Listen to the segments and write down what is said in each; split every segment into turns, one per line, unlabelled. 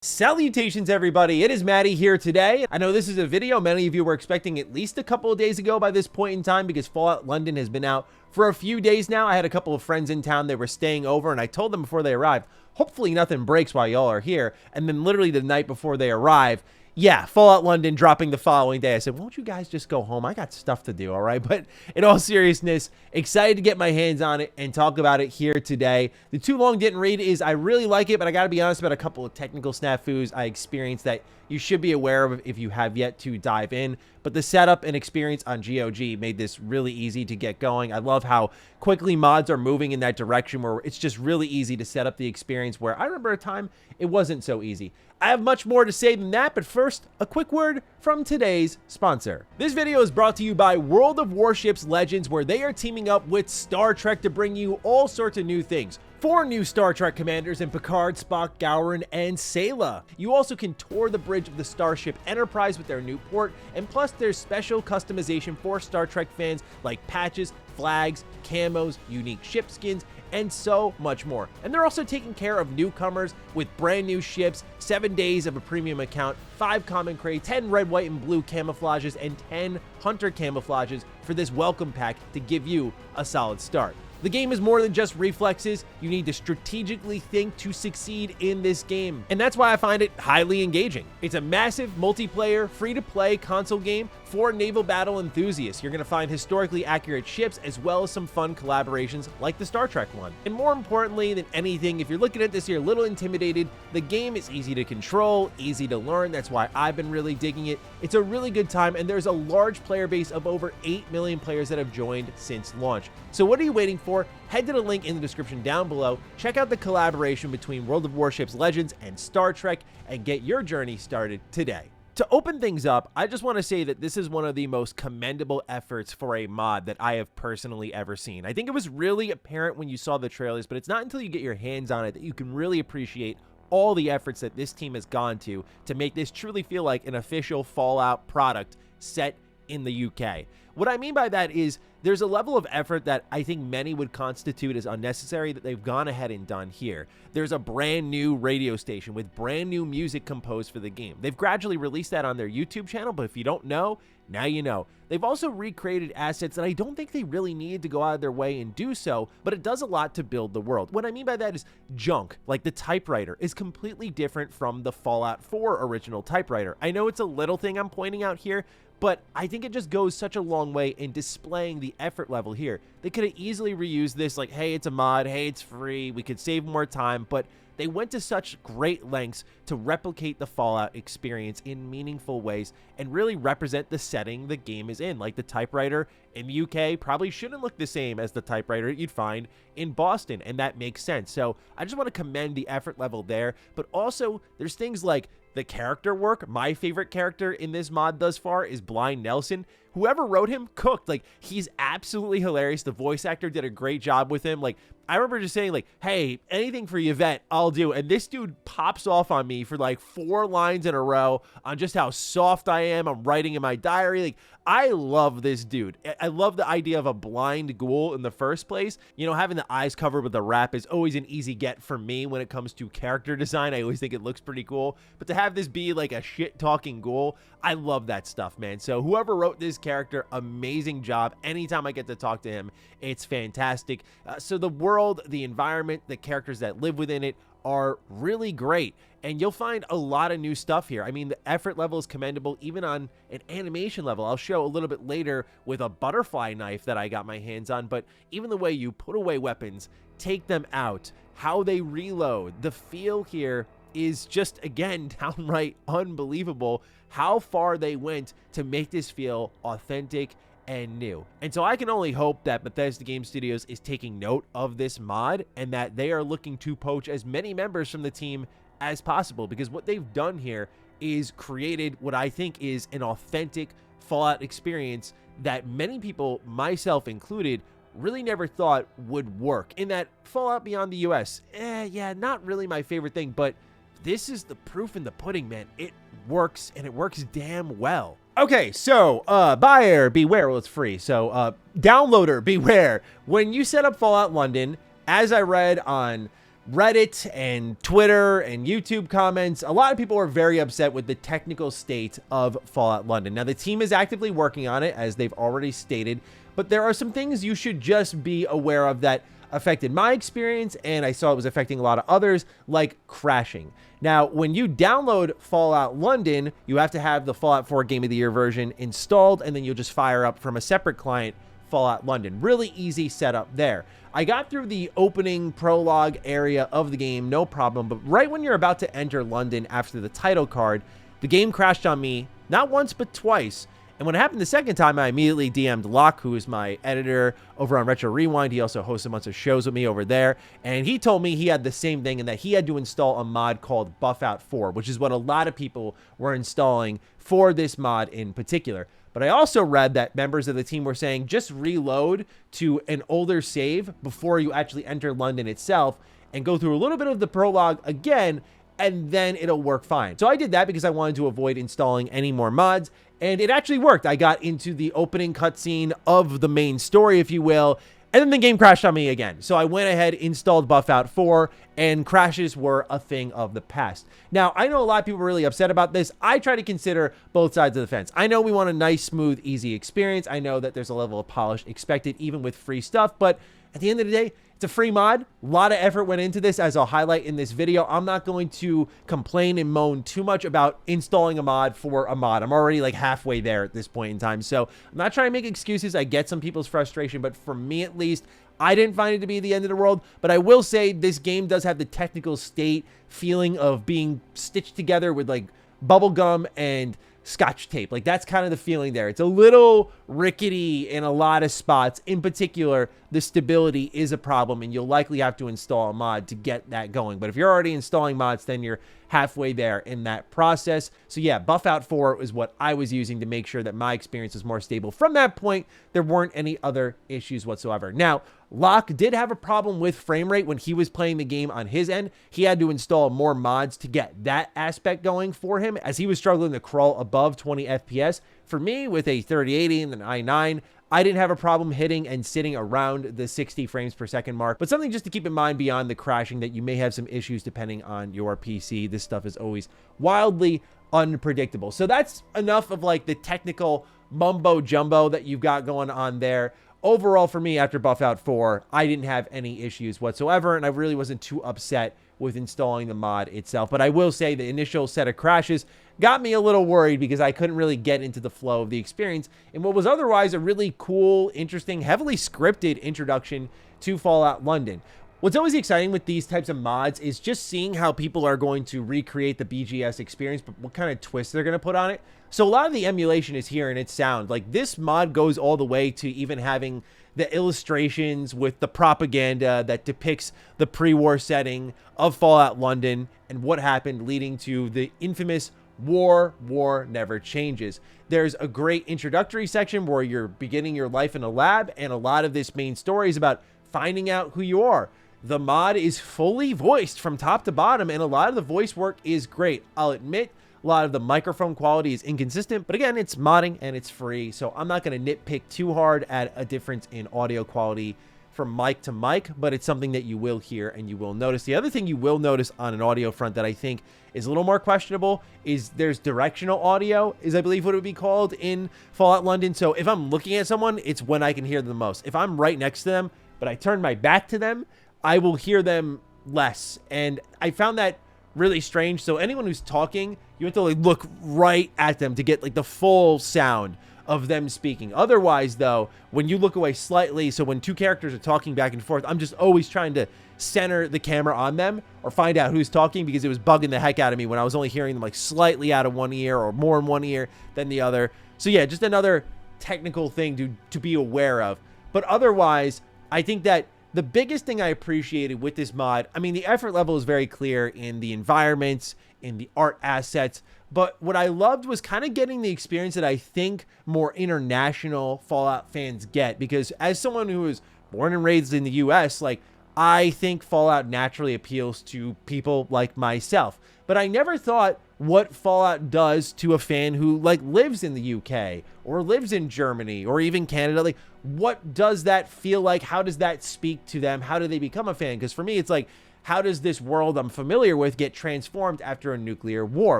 Salutations everybody, it is Matty here today. I know this is a video many of you were expecting at least a couple of days ago by this point in time because Fallout London has been out for a few days now. I had a couple of friends in town, they were staying over, and I told them before they arrived, hopefully nothing breaks while y'all are here. And then literally the night before they arrive, yeah, Fallout London dropping the following day. I said, won't you guys just go home? I got stuff to do, all right? But in all seriousness, excited to get my hands on it and talk about it here today. The too long didn't read is I really like it, but I got to be honest about a couple of technical snafus I experienced that you should be aware of if you have yet to dive in. But the setup and experience on GOG made this really easy to get going. I love how quickly mods are moving in that direction where it's just really easy to set up the experience, where I remember a time it wasn't so easy. I have much more to say than that, but first, a quick word from today's sponsor. This video is brought to you by World of Warships Legends, where they are teaming up with Star Trek to bring you all sorts of new things. 4 new Star Trek commanders in Picard, Spock, Gowron, and Sayla. You also can tour the bridge of the Starship Enterprise with their new port, and plus there's special customization for Star Trek fans like patches, flags, camos, unique ship skins, and so much more. And they're also taking care of newcomers with brand new ships, 7 days of a premium account, 5 common crates, 10 red, white, and blue camouflages, and 10 hunter camouflages for this welcome pack to give you a solid start. The game is more than just reflexes. You need to strategically think to succeed in this game. And that's why I find it highly engaging. It's a massive multiplayer, free-to-play console game for naval battle enthusiasts. You're going to find historically accurate ships as well as some fun collaborations like the Star Trek one. And more importantly than anything, if you're looking at this here a little intimidated, the game is easy to control, easy to learn. That's why I've been really digging it. It's a really good time, and there's a large player base of over 8 million players that have joined since launch. So what are you waiting for? Head to the link in the description down below, check out the collaboration between World of Warships Legends and Star Trek, and get your journey started today. To open things up, I just want to say that this is one of the most commendable efforts for a mod that I have personally ever seen. I think it was really apparent when you saw the trailers, but it's not until you get your hands on it that you can really appreciate all the efforts that this team has gone to make this truly feel like an official Fallout product set in the UK. What I mean by that is there's a level of effort that I think many would constitute as unnecessary that they've gone ahead and done here. There's a brand new radio station with brand new music composed for the game. They've gradually released that on their YouTube channel, but if you don't know, now you know. They've also recreated assets that I don't think they really needed to go out of their way and do so, but it does a lot to build the world. What I mean by that is junk, like the typewriter, is completely different from the Fallout 4 original typewriter. I know it's a little thing I'm pointing out here, but I think it just goes such a long way in displaying the effort level here. They could have easily reused this like, hey, it's a mod, hey, it's free, we could save more time, but they went to such great lengths to replicate the Fallout experience in meaningful ways and really represent the setting the game is in. Like the typewriter in the UK probably shouldn't look the same as the typewriter you'd find in Boston, and that makes sense. So I just want to commend the effort level there, but also there's things like the character work. My favorite character in this mod thus far is Blind Nelson. Whoever wrote him cooked. Like, he's absolutely hilarious. The voice actor did a great job with him. Like, I remember just saying, like, hey, anything for Yvette, I'll do. And this dude pops off on me for like 4 lines in a row on just how soft I am. I'm writing in my diary. Like, I love this dude. I love the idea of a blind ghoul in the first place. You know, having the eyes covered with a wrap is always an easy get for me when it comes to character design. I always think it looks pretty cool. But to have this be like a shit-talking ghoul, I love that stuff, man. So whoever wrote this character, amazing job. Anytime I get to talk to him, it's fantastic. So the world, the environment, the characters that live within it are really great, and you'll find a lot of new stuff here. I mean, the effort level is commendable even on an animation level. I'll show a little bit later with a butterfly knife that I got my hands on, but even the way you put away weapons, take them out, how they reload, the feel here is just, again, downright unbelievable how far they went to make this feel authentic and new. And so I can only hope that Bethesda Game Studios is taking note of this mod and that they are looking to poach as many members from the team as possible, because what they've done here is created what I think is an authentic Fallout experience that many people, myself included, really never thought would work. In that Fallout Beyond the US, yeah, not really my favorite thing, but this is the proof in the pudding, man. It works, and it works damn well. Okay, so buyer beware. Well, it's free, so downloader beware. When you set up Fallout London, as I read on Reddit and Twitter and YouTube comments, a lot of people are very upset with the technical state of Fallout London. Now, the team is actively working on it, as they've already stated, but there are some things you should just be aware of that affected my experience, and I saw it was affecting a lot of others, like crashing. Now, when you download Fallout London, you have to have the Fallout 4 Game of the Year version installed, and then you'll just fire up from a separate client Fallout London. Really easy setup there. I got through the opening prologue area of the game, no problem, but right when you're about to enter London after the title card, the game crashed on me, not once, but twice. And when it happened the second time, I immediately DM'd Locke, who is my editor over on Retro Rewind. He also hosts a bunch of shows with me over there. And he told me he had the same thing and that he had to install a mod called Buffout 4, which is what a lot of people were installing for this mod in particular. But I also read that members of the team were saying just reload to an older save before you actually enter London itself and go through a little bit of the prologue again, and then it'll work fine. So I did that because I wanted to avoid installing any more mods, and it actually worked. I got into the opening cutscene of the main story, if you will, and then the game crashed on me again. So I went ahead, installed Buffout 4, and crashes were a thing of the past. Now, I know a lot of people are really upset about this. I try to consider both sides of the fence. I know we want a nice, smooth, easy experience. I know that there's a level of polish expected even with free stuff, but at the end of the day, it's a free mod. A lot of effort went into this, as I'll highlight in this video. I'm not going to complain and moan too much about installing a mod for a mod. I'm already like halfway there at this point in time. So I'm not trying to make excuses. I get some people's frustration, but for me at least, I didn't find it to be the end of the world. But I will say this game does have the technical state feeling of being stitched together with like bubble gum and Scotch tape. Like, that's kind of the feeling there. It's a little rickety in a lot of spots. In particular, the stability is a problem, and you'll likely have to install a mod to get that going. But if you're already installing mods, then you're halfway there in that process. So yeah, Buffout 4 is what I was using to make sure that my experience was more stable. From that point, there weren't any other issues whatsoever. Now, Locke did have a problem with frame rate when he was playing the game on his end. He had to install more mods to get that aspect going for him, as he was struggling to crawl above 20 FPS. For me, with a 3080 and an i9, I didn't have a problem hitting and sitting around the 60 frames per second mark, but something just to keep in mind beyond the crashing, that you may have some issues depending on your PC. This stuff is always wildly unpredictable. So that's enough of like the technical mumbo jumbo that you've got going on there. Overall, for me, after Buffout 4, I didn't have any issues whatsoever, and I really wasn't too upset with installing the mod itself. But I will say the initial set of crashes got me a little worried because I couldn't really get into the flow of the experience in what was otherwise a really cool, interesting, heavily scripted introduction to Fallout London. What's always exciting with these types of mods is just seeing how people are going to recreate the BGS experience, but what kind of twist they're going to put on it. So a lot of the emulation is here in its sound. Like, this mod goes all the way to even having the illustrations with the propaganda that depicts the pre-war setting of Fallout London and what happened, leading to the infamous war never changes. There's a great introductory section where you're beginning your life in a lab, and a lot of this main story is about finding out who you are. The mod is fully voiced from top to bottom, and a lot of the voice work is great. I'll admit, a lot of the microphone quality is inconsistent, but again, it's modding and it's free, so I'm not going to nitpick too hard at a difference in audio quality from mic to mic, but it's something that you will hear and you will notice. The other thing you will notice on an audio front that I think is a little more questionable is there's directional audio, is I believe what it would be called in Fallout London. So if I'm looking at someone, it's when I can hear them the most. If I'm right next to them, but I turn my back to them, I will hear them less. And I found that really strange. So anyone who's talking, you have to like look right at them to get like the full sound of them speaking. Otherwise, though, when you look away slightly, so when two characters are talking back and forth, I'm just always trying to center the camera on them or find out who's talking, because it was bugging the heck out of me when I was only hearing them like slightly out of one ear or more in one ear than the other. So yeah, just another technical thing to be aware of. But otherwise, I think that the biggest thing I appreciated with this mod, I mean, the effort level is very clear in the environments, in the art assets, but what I loved was kind of getting the experience that I think more international Fallout fans get, because as someone who was born and raised in the US, like, I think Fallout naturally appeals to people like myself. But I never thought what Fallout does to a fan who like lives in the UK or lives in Germany or even Canada. Like, what does that feel like? How does that speak to them? How do they become a fan? Because for me, it's like, how does this world I'm familiar with get transformed after a nuclear war,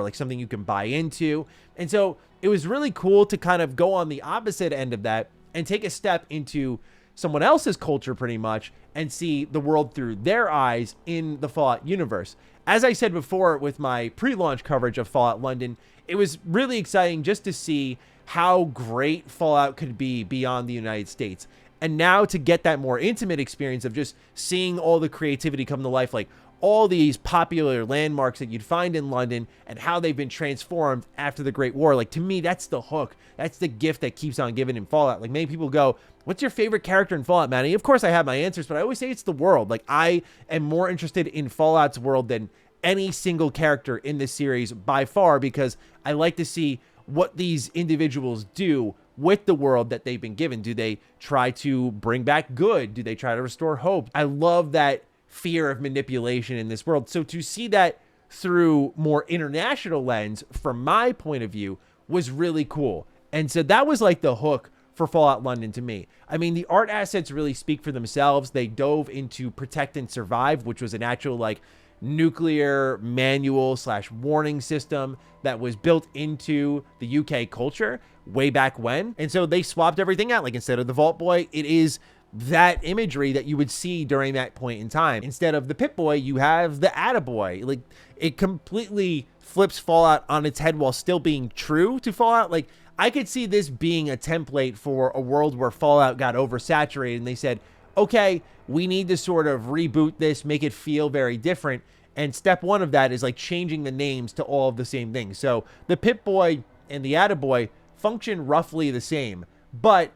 like something you can buy into. And so it was really cool to kind of go on the opposite end of that and take a step into someone else's culture pretty much and see the world through their eyes in the Fallout universe. As I said before with my pre-launch coverage of Fallout London, it was really exciting just to see how great Fallout could be beyond the United States. And now to get that more intimate experience of just seeing all the creativity come to life, like all these popular landmarks that you'd find in London and how they've been transformed after the Great War. Like, to me, that's the hook. That's the gift that keeps on giving in Fallout. Like, many people go, what's your favorite character in Fallout, Matty? Of course I have my answers, but I always say it's the world. Like, I am more interested in Fallout's world than any single character in this series by far, because I like to see what these individuals do with the world that they've been given. Do they try to bring back good? Do they try to restore hope? I love that fear of manipulation in this world. So to see that through more international lens, from my point of view, was really cool. And so that was like the hook for Fallout London to me. I mean, the art assets really speak for themselves. They dove into Protect and Survive, which was an actual like nuclear manual / warning system that was built into the UK culture way back when. And so they swapped everything out. Like, instead of the Vault Boy, it is that imagery that you would see during that point in time. Instead of the Pip-Boy, you have the Attaboy. Like, it completely flips Fallout on its head while still being true to Fallout. Like, I could see this being a template for a world where Fallout got oversaturated and they said, okay, we need to sort of reboot this, make it feel very different. And step one of that is like changing the names to all of the same things. So the Pip-Boy and the Attaboy function roughly the same, but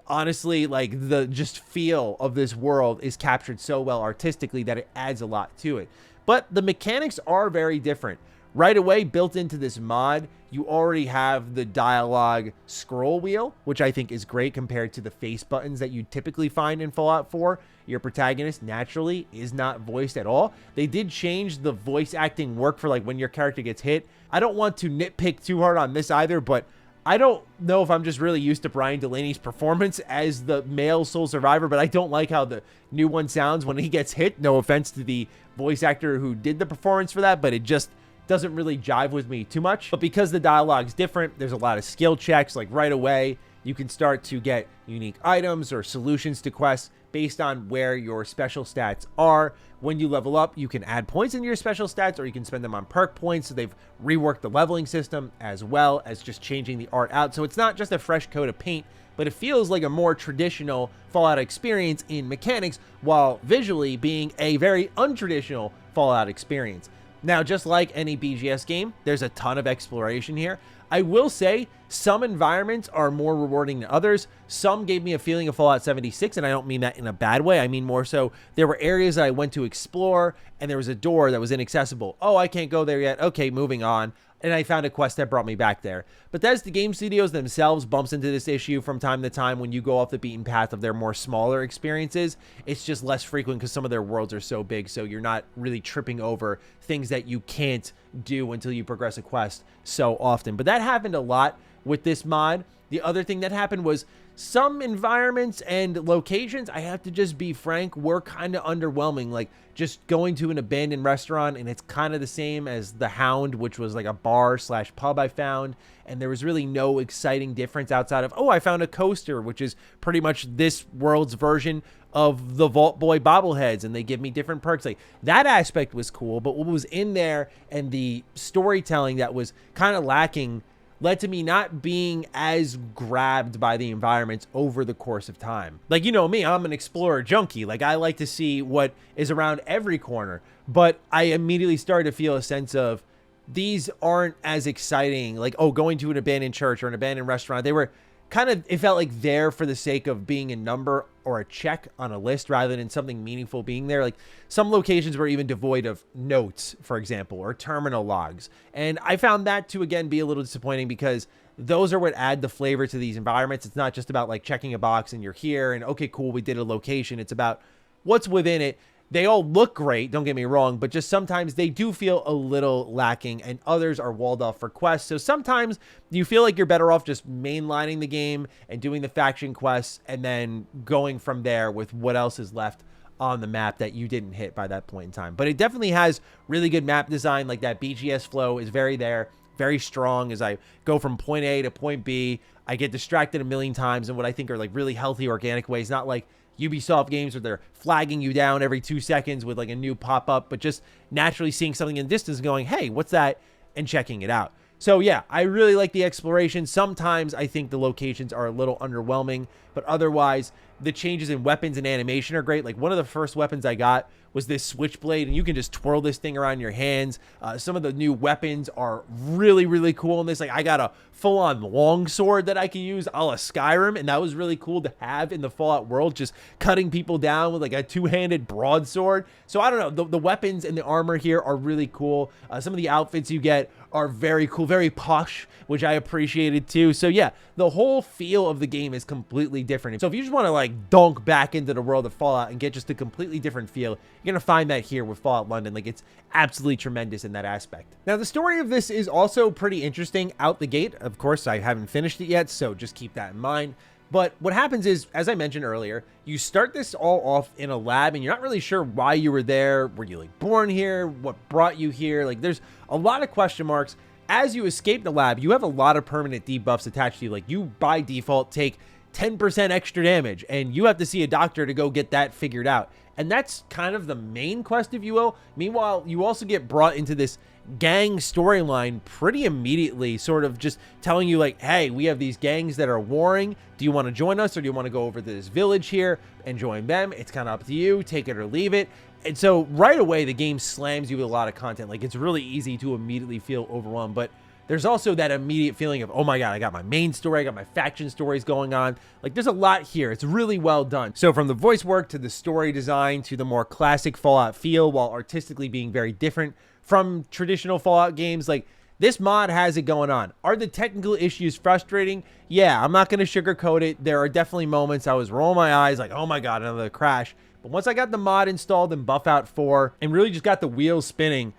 honestly, like, the just feel of this world is captured so well artistically that it adds a lot to it. But the mechanics are very different. Right away, built into this mod, you already have the dialogue scroll wheel, which I think is great compared to the face buttons that you typically find in Fallout 4. Your protagonist naturally is not voiced at all. They did change the voice acting work for like when your character gets hit. I don't want to nitpick too hard on this either, but I don't know if I'm just really used to Brian Delaney's performance as the male sole survivor, but I don't like how the new one sounds when he gets hit. No offense to the voice actor who did the performance for that, but it just doesn't really jive with me too much. But because the dialogue's different, there's a lot of skill checks. Like, right away, you can start to get unique items or solutions to quests based on where your special stats are. When you level up, you can add points into your special stats, or you can spend them on perk points. So they've reworked the leveling system as well as just changing the art out. So it's not just a fresh coat of paint, but it feels like a more traditional Fallout experience in mechanics, while visually being a very untraditional Fallout experience. Now, just like any BGS game, there's a ton of exploration here. I will say some environments are more rewarding than others. Some gave me a feeling of Fallout 76, and I don't mean that in a bad way. I mean more so there were areas that I went to explore, and there was a door that was inaccessible. Oh, I can't go there yet. Okay, moving on. And I found a quest that brought me back there. Bethesda Game Studios themselves bumps into this issue from time to time when you go off the beaten path of their more smaller experiences. It's just less frequent because some of their worlds are so big, so you're not really tripping over things that you can't do until you progress a quest so often. But that happened a lot with this mod. The other thing that happened was some environments and locations, I have to just be frank, were kind of underwhelming. Like, just going to an abandoned restaurant and it's kind of the same as the Hound, which was like a bar / pub I found, and there was really no exciting difference outside of, oh, I found a coaster, which is pretty much this world's version of the Vault Boy bobbleheads, and they give me different perks. Like, that aspect was cool, but what was in there and the storytelling that was kind of lacking led to me not being as grabbed by the environments over the course of time. Like, you know me, I'm an explorer junkie. Like, I like to see what is around every corner, but I immediately started to feel a sense of these aren't as exciting. Like, oh, going to an abandoned church or an abandoned restaurant, they were kind of, it felt like there for the sake of being a number or a check on a list rather than something meaningful being there. Like, some locations were even devoid of notes, for example, or terminal logs. And I found that to, again, be a little disappointing because those are what add the flavor to these environments. It's not just about like checking a box and you're here and okay, cool, we did a location. It's about what's within it. They all look great, don't get me wrong, but just sometimes they do feel a little lacking, and others are walled off for quests. So sometimes you feel like you're better off just mainlining the game and doing the faction quests and then going from there with what else is left on the map that you didn't hit by that point in time. But it definitely has really good map design. Like that BGS flow is very strong. As I go from point A to point B, I get distracted a million times in what I think are like really healthy, organic ways. Not like Ubisoft games where they're flagging you down every 2 seconds with like a new pop-up, but just naturally seeing something in the distance and going, hey, what's that? And checking it out. So yeah, I really like the exploration. Sometimes I think the locations are a little underwhelming, but otherwise the changes in weapons and animation are great. Like one of the first weapons I got was this switchblade, and you can just twirl this thing around your hands. Some of the new weapons are really, really cool in this. Like I got a full-on longsword that I can use a la Skyrim, and that was really cool to have in the Fallout world, just cutting people down with like a two-handed broadsword. So I don't know, the weapons and the armor here are really cool. Some of the outfits you get are very cool, very posh, which I appreciated too. So yeah, the whole feel of the game is completely different. So if you just want to like dunk back into the world of Fallout and get just a completely different feel, you're going to find that here with Fallout London. Like it's absolutely tremendous in that aspect. Now the story of this is also pretty interesting out the gate. Of course, I haven't finished it yet, so just keep that in mind. But what happens is, as I mentioned earlier, you start this all off in a lab and you're not really sure why you were there. Were you like born here? What brought you here? Like there's a lot of question marks. As you escape the lab, you have a lot of permanent debuffs attached to you. Like you by default take 10% extra damage and you have to see a doctor to go get that figured out. And that's kind of the main quest, if you will. Meanwhile, you also get brought into this gang storyline pretty immediately, sort of just telling you like, hey, we have these gangs that are warring. Do you want to join us, or do you want to go over to this village here and join them? It's kind of up to you. Take it or leave it. And so right away, the game slams you with a lot of content. Like it's really easy to immediately feel overwhelmed, but there's also that immediate feeling of, oh my God, I got my main story, I got my faction stories going on. Like there's a lot here. It's really well done. So from the voice work to the story design to the more classic Fallout feel, while artistically being very different from traditional Fallout games, like this mod has it going on. Are the technical issues frustrating? Yeah, I'm not going to sugarcoat it. There are definitely moments I was rolling my eyes like, oh my God, another crash. But once I got the mod installed in Buffout 4 and really just got the wheels spinning,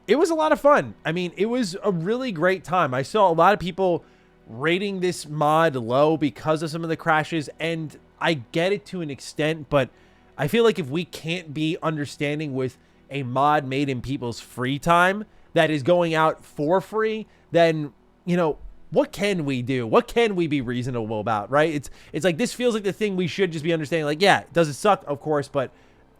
it was a lot of fun. I mean, it was a really great time. I saw a lot of people rating this mod low because of some of the crashes, and I get it to an extent, but I feel like if we can't be understanding with a mod made in people's free time that is going out for free, then, you know, what can we do? What can we be reasonable about, right? It's like this feels like the thing we should just be understanding. Like, yeah, does it suck? Of course, but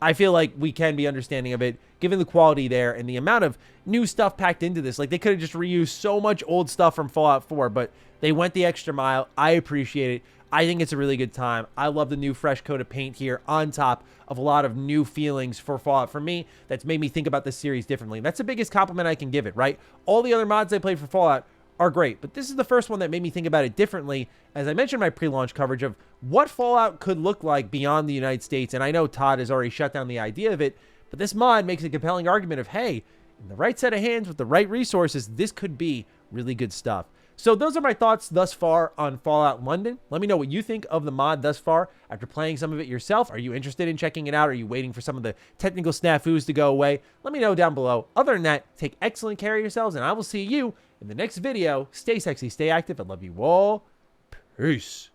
I feel like we can be understanding of it, given the quality there and the amount of new stuff packed into this. Like, they could have just reused so much old stuff from Fallout 4, but they went the extra mile. I appreciate it. I think it's a really good time. I love the new fresh coat of paint here on top of a lot of new feelings for Fallout. For me, that's made me think about this series differently. That's the biggest compliment I can give it, right? All the other mods I played for Fallout are great, but this is the first one that made me think about it differently. As I mentioned in my pre-launch coverage of what Fallout could look like beyond the United States, and I know Todd has already shut down the idea of it, but this mod makes a compelling argument of, hey, in the right set of hands with the right resources, this could be really good stuff. So those are my thoughts thus far on Fallout London. Let me know what you think of the mod thus far after playing some of it yourself. Are you interested in checking it out? Are you waiting for some of the technical snafus to go away? Let me know down below. Other than that, take excellent care of yourselves, and I will see you in the next video. Stay sexy, stay active. I love you all. Peace.